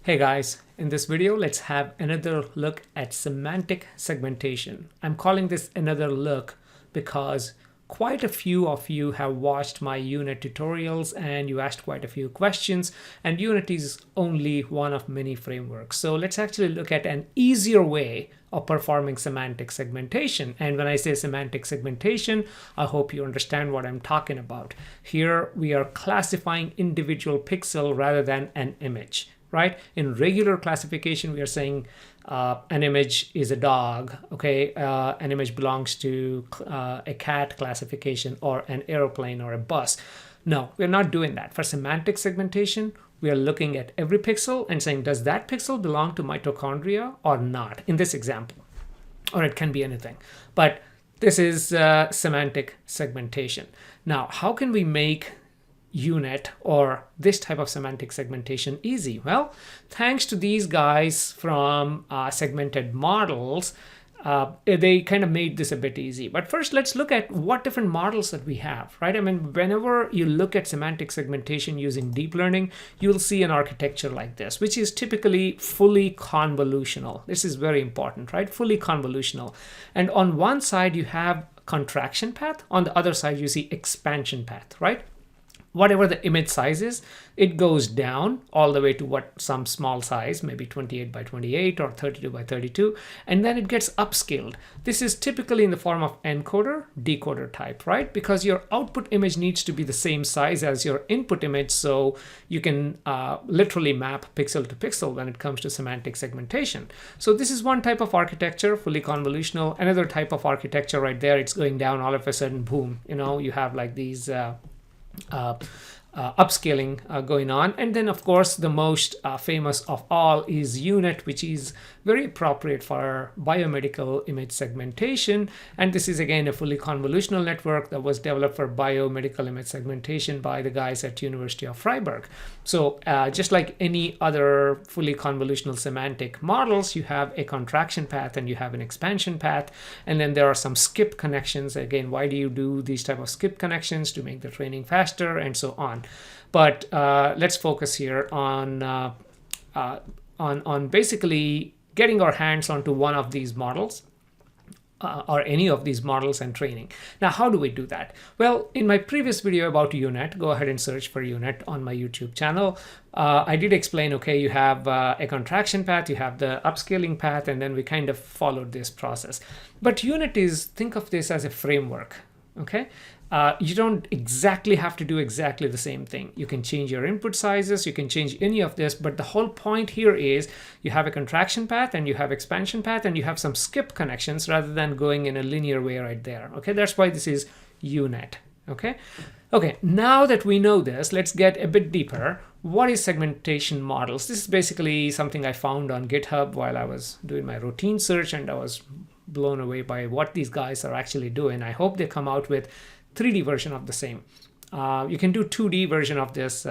Hey guys, in this video, let's have another look at semantic segmentation. I'm calling this another look because quite a few of you have watched my unit tutorials and you asked quite a few questions, and unit is only one of many frameworks. So let's actually look at an easier way of performing semantic segmentation. And when I say semantic segmentation, I hope you understand what I'm talking about. Here we are classifying individual pixel rather than an image. Right? In regular classification, we are saying an image is a dog, okay? An image belongs to a cat classification or an airplane or a bus. No, we're not doing that. For semantic segmentation, we are looking at every pixel and saying, does that pixel belong to mitochondria or not in this example? Or it can be anything. But this is semantic segmentation. Now, how can we make unit or this type of semantic segmentation easy? Well, thanks to these guys from segmented models, they kind of made this a bit easy. But first, let's look at what different models that we have, right? I mean, whenever you look at semantic segmentation using deep learning, you'll see an architecture like this, which is typically fully convolutional. This is very important, right? Fully convolutional. And on one side, you have contraction path. On the other side, you see expansion path, right? Whatever the image size is, it goes down all the way to some small size, maybe 28 by 28 or 32 by 32, and then it gets upscaled. This is typically in the form of encoder, decoder type, right? Because your output image needs to be the same size as your input image, so you can literally map pixel to pixel when it comes to semantic segmentation. So this is one type of architecture, fully convolutional. Another type of architecture right there, it's going down all of a sudden, boom, you have like these upscaling going on. And then, of course, the most famous of all is unit, which is very appropriate for biomedical image segmentation. And this is, again, a fully convolutional network that was developed for biomedical image segmentation by the guys at University of Freiburg. So just like any other fully convolutional semantic models, you have a contraction path and you have an expansion path. And then there are some skip connections. Again, why do you do these type of skip connections? To make the training faster and so on. But let's focus here on basically getting our hands onto one of these models or any of these models and training. Now, how do we do that? Well, in my previous video about unit, go ahead and search for unit on my YouTube channel. I did explain, okay, you have a contraction path, you have the upscaling path, and then we kind of followed this process. But unit is, think of this as a framework, okay? You don't exactly have to do exactly the same thing. You can change your input sizes, you can change any of this, but the whole point here is you have a contraction path and you have expansion path and you have some skip connections rather than going in a linear way right there. Okay, that's why this is unit. Okay, now that we know this, let's get a bit deeper. What is segmentation models? This is basically something I found on GitHub while I was doing my routine search, and I was blown away by what these guys are actually doing. I hope they come out with 3D version of the same. You can do 2D version of this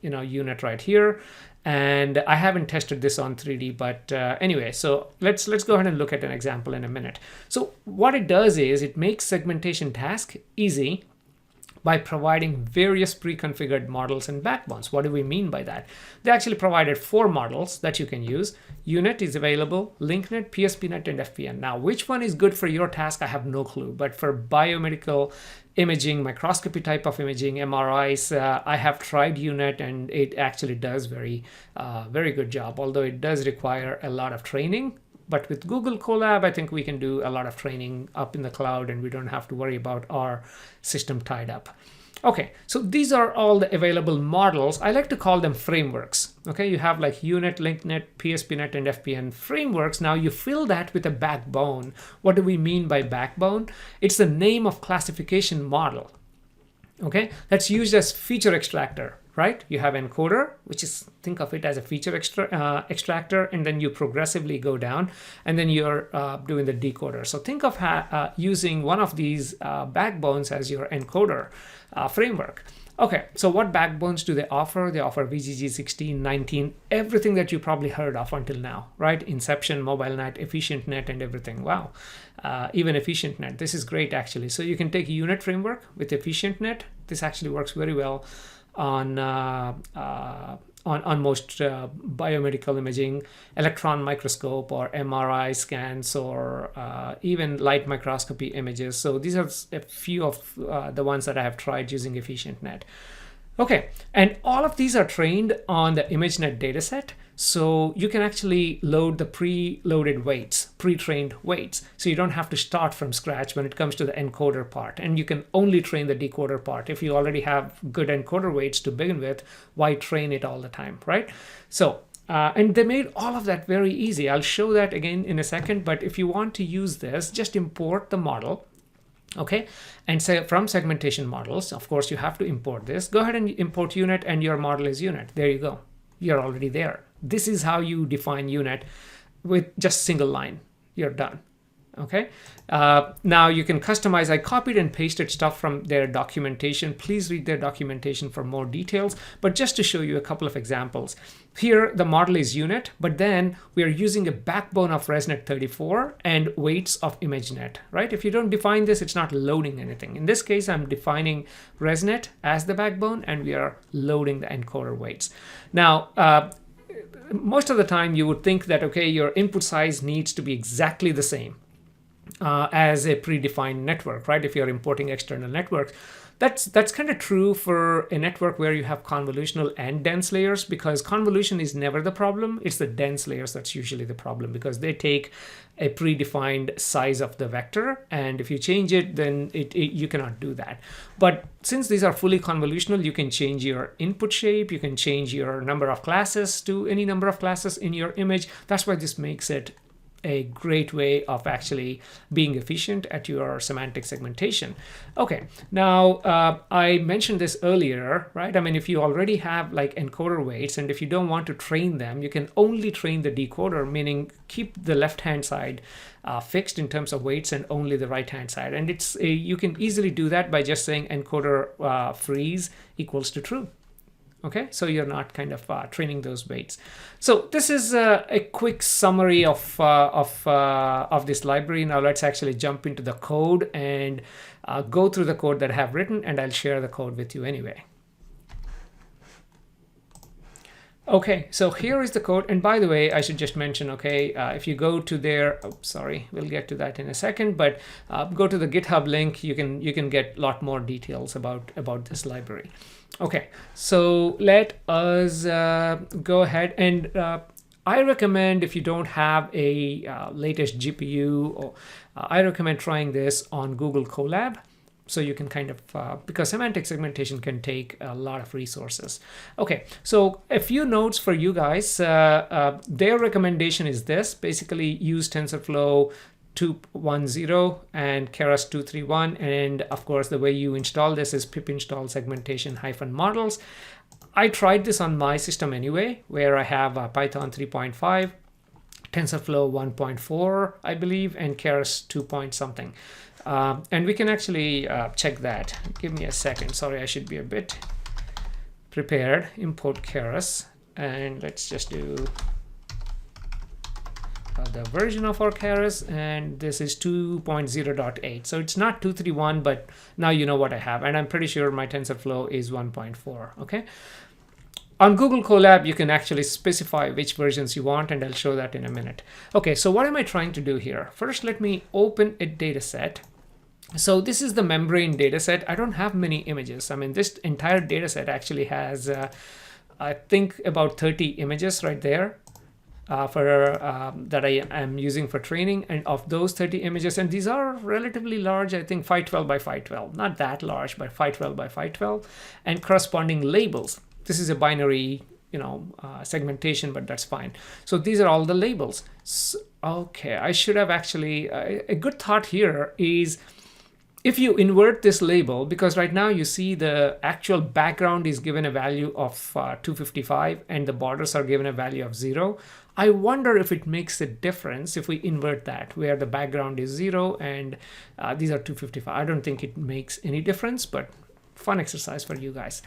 unit right here, and I haven't tested this on 3D, but anyway, so let's go ahead and look at an example in a minute. So what it does is it makes segmentation task easy by providing various pre-configured models and backbones. What do we mean by that? They actually provided 4 models that you can use. Unit is available, LinkNet, PSPNet, and FPN. Now, which one is good for your task? I have no clue. But for biomedical imaging, microscopy type of imaging, MRIs, I have tried unit, and it actually does very good job, although it does require a lot of training. But with Google Collab, I think we can do a lot of training up in the cloud and we don't have to worry about our system tied up. Okay, so these are all the available models. I like to call them frameworks. Okay, you have like unit, LinkNet, PSPNet, and FPN frameworks. Now you fill that with a backbone. What do we mean by backbone? It's the name of classification model. Okay, that's used as feature extractor. Right? You have encoder, which is, think of it as a feature extractor, and then you progressively go down, and then you're doing the decoder. So think of using one of these backbones as your encoder framework. Okay, so what backbones do they offer? They offer VGG 16, 19, everything that you probably heard of until now, right? Inception, MobileNet, EfficientNet, and everything. Wow, even EfficientNet. This is great, actually. So you can take a unit framework with EfficientNet. This actually works very well on on most biomedical imaging, electron microscope or MRI scans, or even light microscopy images. So these are a few of the ones that I have tried using EfficientNet. Okay, and all of these are trained on the ImageNet dataset. So you can actually load the pre-loaded weights, pre-trained weights. So you don't have to start from scratch when it comes to the encoder part. And you can only train the decoder part. If you already have good encoder weights to begin with, why train it all the time, right? So, and they made all of that very easy. I'll show that again in a second. But if you want to use this, just import the model. Okay, and say from segmentation models, of course, you have to import this. Go ahead and import unit, and your model is unit. There you go. You're already there. This is how you define unit with just single line. You're done. Okay, now you can customize. I copied and pasted stuff from their documentation. Please read their documentation for more details. But just to show you a couple of examples, here the model is unit, but then we are using a backbone of ResNet 34 and weights of ImageNet, right? If you don't define this, it's not loading anything. In this case, I'm defining ResNet as the backbone, and we are loading the encoder weights. Now, most of the time you would think that, okay, your input size needs to be exactly the same as a predefined network, right? If you're importing external networks, that's kind of true for a network where you have convolutional and dense layers, because convolution is never the problem. It's the dense layers that's usually the problem, because they take a predefined size of the vector, and if you change it, then you cannot do that. But since these are fully convolutional, you can change your input shape, you can change your number of classes to any number of classes in your image. That's why this makes it a great way of actually being efficient at your semantic segmentation. Okay, now I mentioned this earlier, right? I mean, if you already have like encoder weights, and if you don't want to train them, you can only train the decoder, meaning keep the left-hand side fixed in terms of weights and only the right-hand side. And it's you can easily do that by just saying encoder freeze equals to true. Okay, so you're not kind of training those weights. So this is a quick summary of this library. Now let's actually jump into the code and go through the code that I have written, and I'll share the code with you anyway. Okay, so here is the code. And by the way, I should just mention, okay, if you go to their, oh, sorry, we'll get to that in a second, but go to the GitHub link, you can get a lot more details about this library. Okay, so let us go ahead, and I recommend, if you don't have a latest GPU, or I recommend trying this on Google Colab. So you can kind of, because semantic segmentation can take a lot of resources. Okay, so a few notes for you guys. Their recommendation is this: basically use TensorFlow 2.10 and keras 2.31, and of course the way you install this is pip install segmentation-models. I tried this on my system anyway, where I have Python 3.5, TensorFlow 1.4, I believe, and keras 2 point something. And we can actually check that. Give me a second. Sorry, I should be a bit prepared. Import keras, and let's just do the version of our keras, and this is 2.0.8. So it's not 2.31, but now you know what I have, and I'm pretty sure my TensorFlow is 1.4. Okay. On Google Colab, you can actually specify which versions you want, and I'll show that in a minute. Okay, so what am I trying to do here? First, let me open a data set. So this is the membrane data set. I don't have many images. I mean, this entire data set actually has, I think, about 30 images right there that I am using for training. And of those 30 images, and these are relatively large, I think 512 by 512, not that large, but 512 by 512, and corresponding labels. This is a binary, segmentation, but that's fine. So these are all the labels. So, okay, I should have actually, a good thought here is, if you invert this label, because right now you see the actual background is given a value of 255 and the borders are given a value of 0. I wonder if it makes a difference if we invert that, where the background is 0 and these are 255. I don't think it makes any difference, but fun exercise for you guys.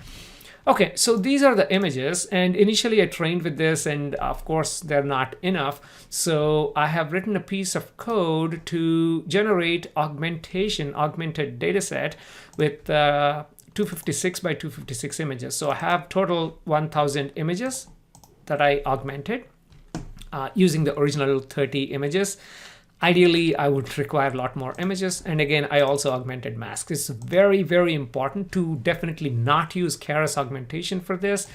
Okay, so these are the images, and initially I trained with this, and of course they're not enough. So I have written a piece of code to generate augmented data set with 2 256 by 256 images. So I have total 1000 images that I augmented using the original 30 images. Ideally, I would require a lot more images. And again, I also augmented masks. It's very, very important to definitely not use keras augmentation for this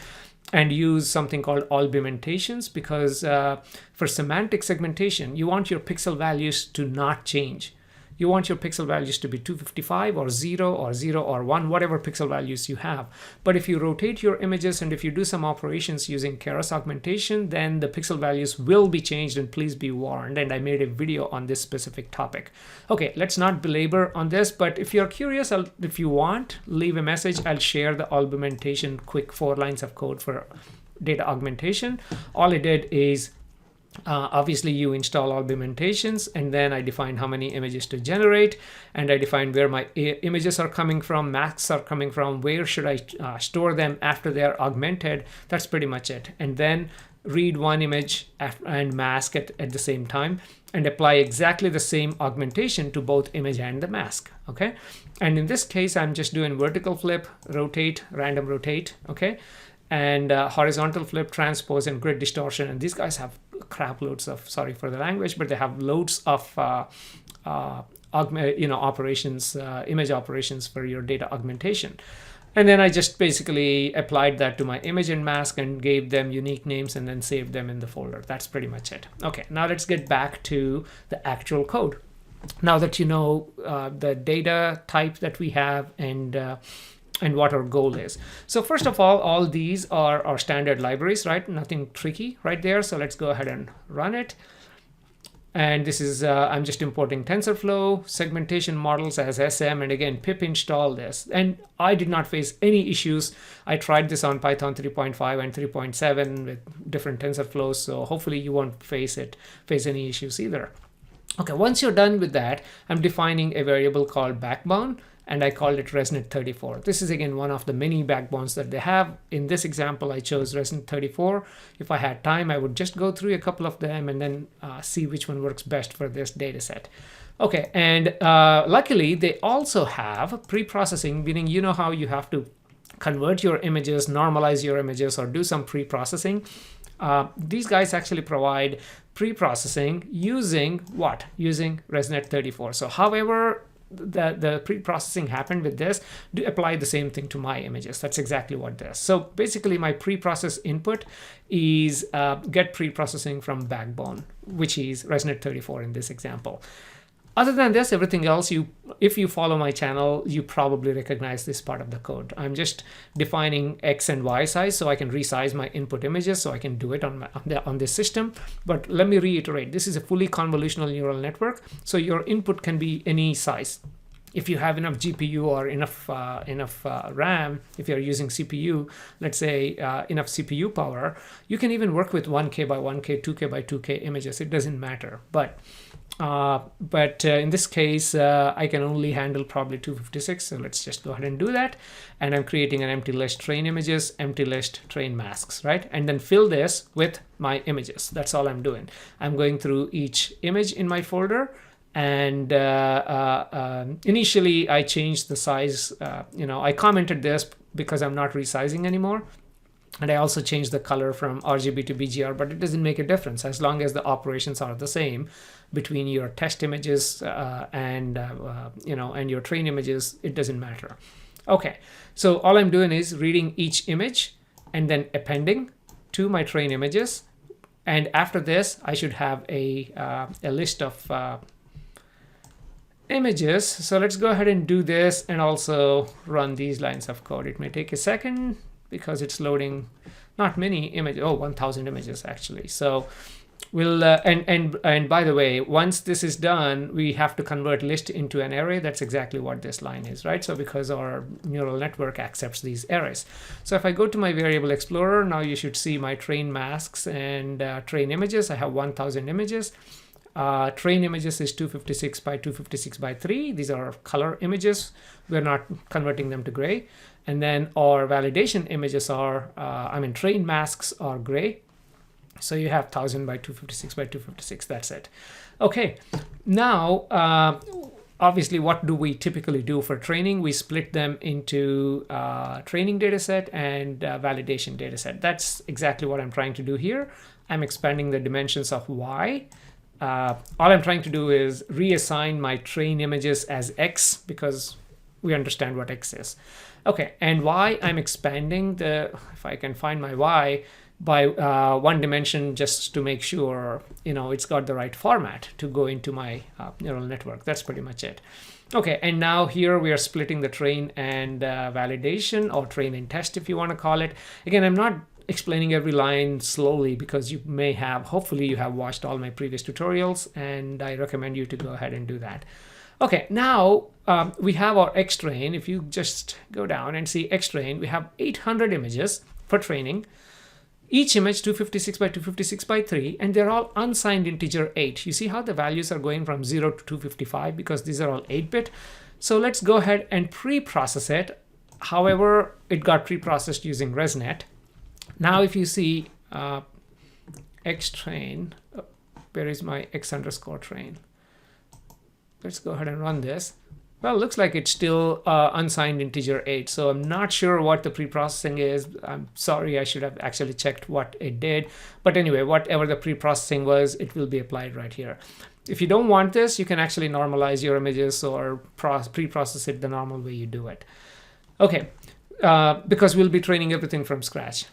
and use something called augmentations, because for semantic segmentation, you want your pixel values to not change. You want your pixel values to be 255 or 0 or 0 or 1, whatever pixel values you have. But if you rotate your images and if you do some operations using keras augmentation, then the pixel values will be changed, and please be warned. And I made a video on this specific topic. Okay, let's not belabor on this, but if you're curious, if you want, leave a message. I'll share the augmentation quick 4 lines of code for data augmentation. All I did is obviously you install augmentations, and then I defined how many images to generate, and I defined where my images are coming from, masks are coming from, where should I store them after they are augmented. That's pretty much it. And then read one image and mask at the same time, and apply exactly the same augmentation to both image and the mask. Okay, and in this case I'm just doing vertical flip, rotate, random rotate, okay, and horizontal flip, transpose, and grid distortion. And these guys have crap loads of, sorry for the language, but they have loads of operations, image operations for your data augmentation. And then I just basically applied that to my image and mask and gave them unique names and then saved them in the folder. That's pretty much it. Okay, now let's get back to the actual code. Now that you know the data type that we have and what our goal is. So first of all these are our standard libraries, right? Nothing tricky right there. So let's go ahead and run it. And this is, I'm just importing TensorFlow, segmentation models as SM, and again, pip install this. And I did not face any issues. I tried this on Python 3.5 and 3.7 with different TensorFlows. So hopefully you won't face any issues either. Okay, once you're done with that, I'm defining a variable called backbone, and I called it ResNet34. This is again one of the many backbones that they have. In this example, I chose ResNet34. If I had time, I would just go through a couple of them and then see which one works best for this data set. Okay, and luckily they also have pre-processing, meaning you know how you have to convert your images, normalize your images, or do some pre-processing. These guys actually provide pre-processing using what? Using ResNet34. So however the pre-processing happened with this, do apply the same thing to my images. That's exactly what this. So basically my pre-process input is get pre-processing from backbone, which is ResNet34 in this example. Other than this, everything else, if you follow my channel, you probably recognize this part of the code. I'm just defining X and Y size so I can resize my input images, so I can do it on this system. But let me reiterate, this is a fully convolutional neural network. So your input can be any size. If you have enough GPU or enough RAM, if you're using CPU, let's say enough CPU power, you can even work with 1K by 1K, 2K by 2K images. It doesn't matter. But in this case, I can only handle probably 256. So let's just go ahead and do that. And I'm creating an empty list train images, empty list train masks, right? And then fill this with my images. That's all I'm doing. I'm going through each image in my folder. And initially I changed the size, I commented this because I'm not resizing anymore. And I also changed the color from RGB to BGR, but it doesn't make a difference as long as the operations are the same between your test images and your train images. It doesn't matter. Okay, so all I'm doing is reading each image and then appending to my train images. And after this, I should have a list of images. So let's go ahead and do this and also run these lines of code. It may take a second because it's loading not many images. 1,000 images actually. So we'll and by the way, once this is done, we have to convert list into an array. That's exactly what this line is, right? So because our neural network accepts these arrays. So if I go to my variable explorer, now you should see my train masks and train images. I have 1,000 images. Train images is 256 by 256 by 3. These are color images. We're not converting them to gray. And then our validation images are, train masks are gray. So you have 1,000 by 256 by 256. That's it. Okay. Now, obviously, what do we typically do for training? We split them into training data set and validation data set. That's exactly what I'm trying to do here. I'm expanding the dimensions of y. All I'm trying to do is reassign my train images as x because we understand what x is. Okay, and y, I'm expanding if I can find my y, by one dimension just to make sure, it's got the right format to go into my neural network. That's pretty much it. Okay, and now here we are splitting the train and validation, or train and test if you want to call it. Again, I'm not explaining every line slowly because hopefully you have watched all my previous tutorials, and I recommend you to go ahead and do that. Okay, now we have our X train. If you just go down and see X train, we have 800 images for training. Each image 256 by 256 by 3, and they're all unsigned integer 8. You see how the values are going from 0 to 255 because these are all 8-bit. So let's go ahead and pre-process it. However, it got pre-processed using ResNet. Now if you see X train, where is my X underscore train? Let's go ahead and run this. Well, it looks like it's still unsigned integer 8. So I'm not sure what the pre-processing is. I'm sorry, I should have actually checked what it did. But anyway, whatever the pre-processing was, it will be applied right here. If you don't want this, you can actually normalize your images or pre-process it the normal way you do it. Okay, because we'll be training everything from scratch.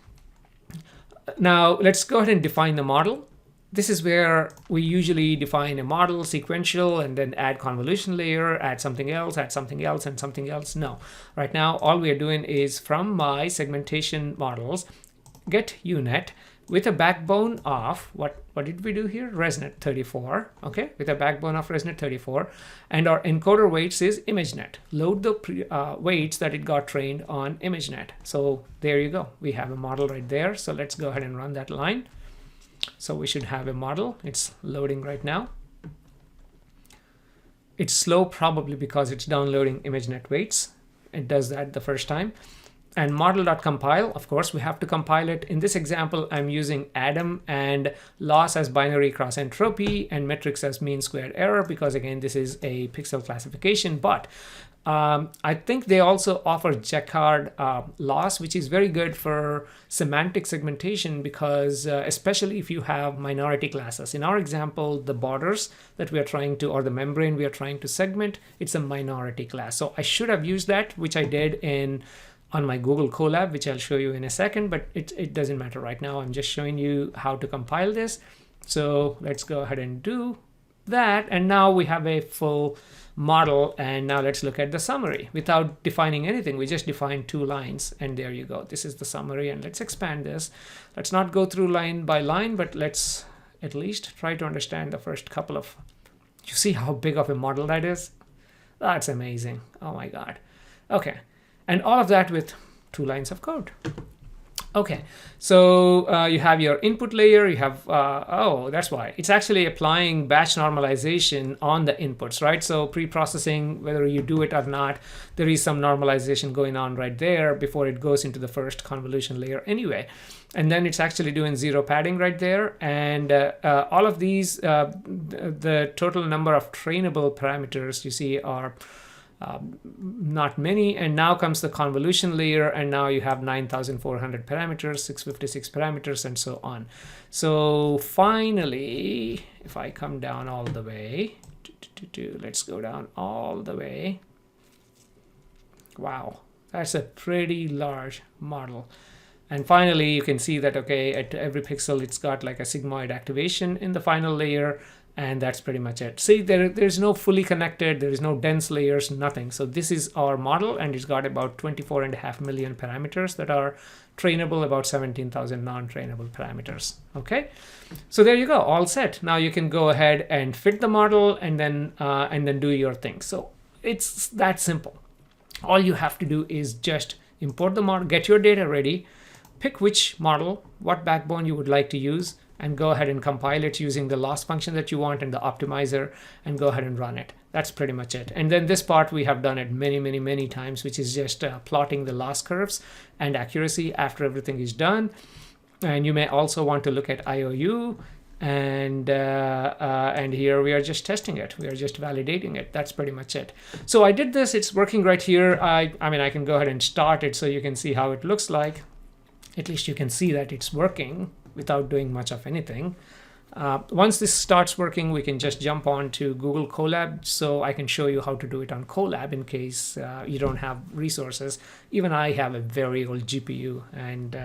Now, let's go ahead and define the model. This is where we usually define a model, sequential, and then add convolution layer, add something else, and something else. No. Right now, all we are doing is from my segmentation models, get UNet with a backbone of, what did we do here? ResNet 34, okay? With a backbone of ResNet 34. And our encoder weights is ImageNet. Load the weights that it got trained on ImageNet. So there you go. We have a model right there. So let's go ahead and run that line. So we should have a model. It's loading right now. It's slow probably because it's downloading ImageNet weights. It does that the first time. And model.compile, of course, we have to compile it. In this example, I'm using Adam and loss as binary cross entropy and metrics as mean squared error because, again, this is a pixel classification. But I think they also offer Jacquard loss, which is very good for semantic segmentation because especially if you have minority classes. In our example, the borders that we are trying to, or the membrane we are trying to segment, it's a minority class. So I should have used that, which I did on my Google Collab, which I'll show you in a second, but it doesn't matter right now. I'm just showing you how to compile this. So let's go ahead and do that. And now we have a full model. And now let's look at the summary without defining anything. We just defined 2 lines and there you go. This is the summary, and let's expand this. Let's not go through line by line, but let's at least try to understand the first couple of, you see how big of a model that is? That's amazing. Oh my God. Okay. And all of that with 2 lines of code. Okay, so you have your input layer, you have, oh, that's why. It's actually applying batch normalization on the inputs, right? So pre-processing, whether you do it or not, there is some normalization going on right there before it goes into the first convolution layer anyway. And then it's actually doing 0 padding right there. And all of these, the total number of trainable parameters you see are not many. And now comes the convolution layer, and now you have 9,400 parameters, 656 parameters, and so on. So finally, if I come down all the way, let's go down all the way. Wow, that's a pretty large model. And finally, you can see that, okay, at every pixel, it's got like a sigmoid activation in the final layer. And that's pretty much it. See, there's no fully connected, there is no dense layers, nothing. So this is our model, and it's got about 24.5 million parameters that are trainable, about 17,000 non-trainable parameters. Okay, so there you go, all set. Now you can go ahead and fit the model and then do your thing. So it's that simple. All you have to do is just import the model, get your data ready, pick which model, what backbone you would like to use, and go ahead and compile it using the loss function that you want and the optimizer, and go ahead and run it. That's pretty much it. And then this part we have done it many times, which is just plotting the loss curves and accuracy after everything is done. And you may also want to look at IOU and here we are just testing it. We are just validating it. That's pretty much it. So I did this. It's working right here. I mean, I can go ahead and start it so you can see how it looks like. At least you can see that it's working without doing much of anything. Once this starts working, we can just jump on to Google Colab, so I can show you how to do it on Collab in case you don't have resources. Even I have a very old GPU, and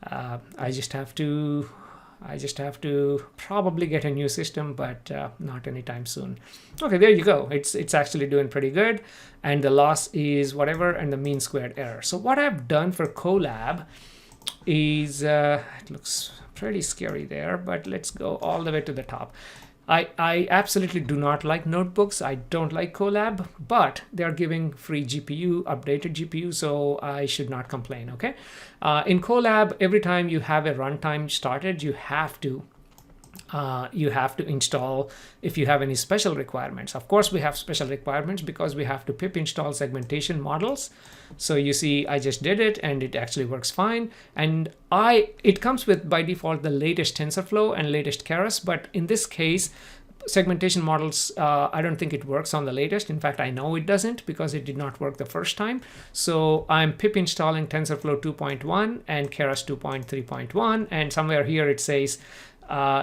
I just have to probably get a new system, but not anytime soon. Okay, there you go. It's actually doing pretty good, and the loss is whatever, and the mean squared error. So what I've done for Collab is it looks pretty scary there, but let's go all the way to the top. I absolutely do not like notebooks. I don't like Collab, but they're giving free GPU, updated GPU, so I should not complain, okay? In Collab, every time you have a runtime started, you have to install if you have any special requirements. Of course, we have special requirements because we have to pip install segmentation models. So you see, I just did it and it actually works fine. And it comes with by default the latest TensorFlow and latest keras, but in this case, segmentation models, I don't think it works on the latest. In fact, I know it doesn't because it did not work the first time. So I'm pip installing TensorFlow 2.1 and keras 2.3.1, and somewhere here it says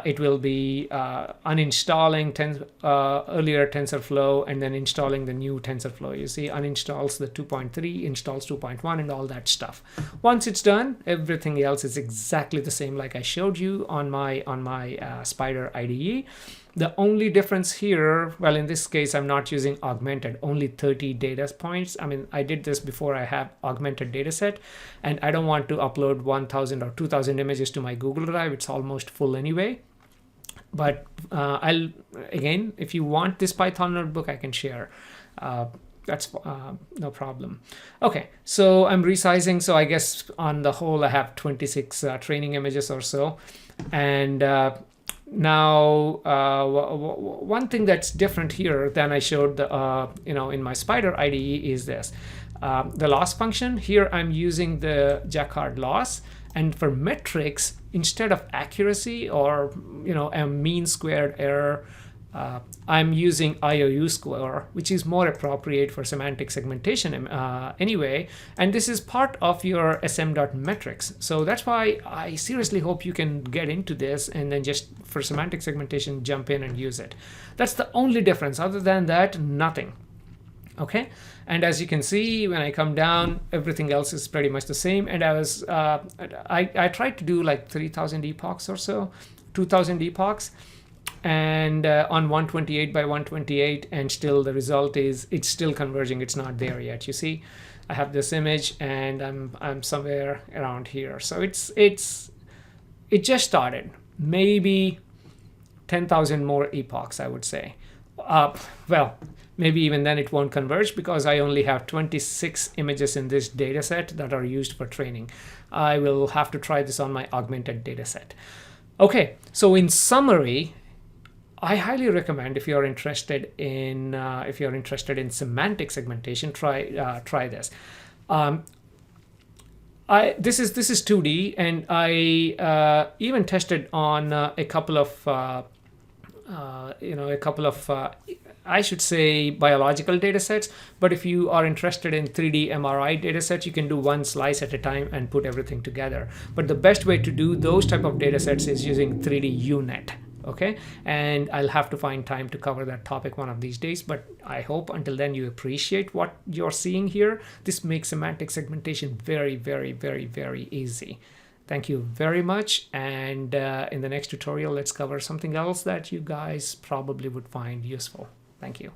it will be uninstalling earlier TensorFlow and then installing the new TensorFlow. You see, uninstalls the 2.3, installs 2.1, and all that stuff. Once it's done, everything else is exactly the same like I showed you on my Spider IDE. The only difference here, well, in this case, I'm not using augmented, only 30 data points. I mean, I did this before I have augmented data set, and I don't want to upload 1,000 or 2,000 images to my Google Drive. It's almost full anyway. But again, if you want this Python notebook, I can share. That's no problem. Okay, so I'm resizing. So I guess on the whole, I have 26 training images or so. And now, one thing that's different here than I showed in my Spider IDE is this. The loss function, here I'm using the Jacquard loss. And for metrics, instead of accuracy or a mean squared error, I'm using IOU score, which is more appropriate for semantic segmentation anyway. And this is part of your sm.metrics. So that's why I seriously hope you can get into this and then just for semantic segmentation, jump in and use it. That's the only difference. Other than that, nothing. Okay, and as you can see, when I come down, everything else is pretty much the same. And I tried to do like 3,000 epochs or so, 2,000 epochs, and on 128 by 128, and still the result is it's still converging. It's not there yet. You see, I have this image, and I'm somewhere around here. So it just started. Maybe 10,000 more epochs, I would say. Well, maybe even then it won't converge because I only have 26 images in this data set that are used for training. I will have to try this on my augmented data set. Okay, so in summary, I highly recommend if you're interested in semantic segmentation, try this. This is 2D, and I even tested on a couple of I should say biological data sets. But if you are interested in 3D MRI data sets, you can do one slice at a time and put everything together. But the best way to do those type of data sets is using 3D UNet. Okay, and I'll have to find time to cover that topic one of these days, but I hope until then you appreciate what you're seeing here. This makes semantic segmentation very, very, very, very easy. Thank you very much, and in the next tutorial, let's cover something else that you guys probably would find useful. Thank you.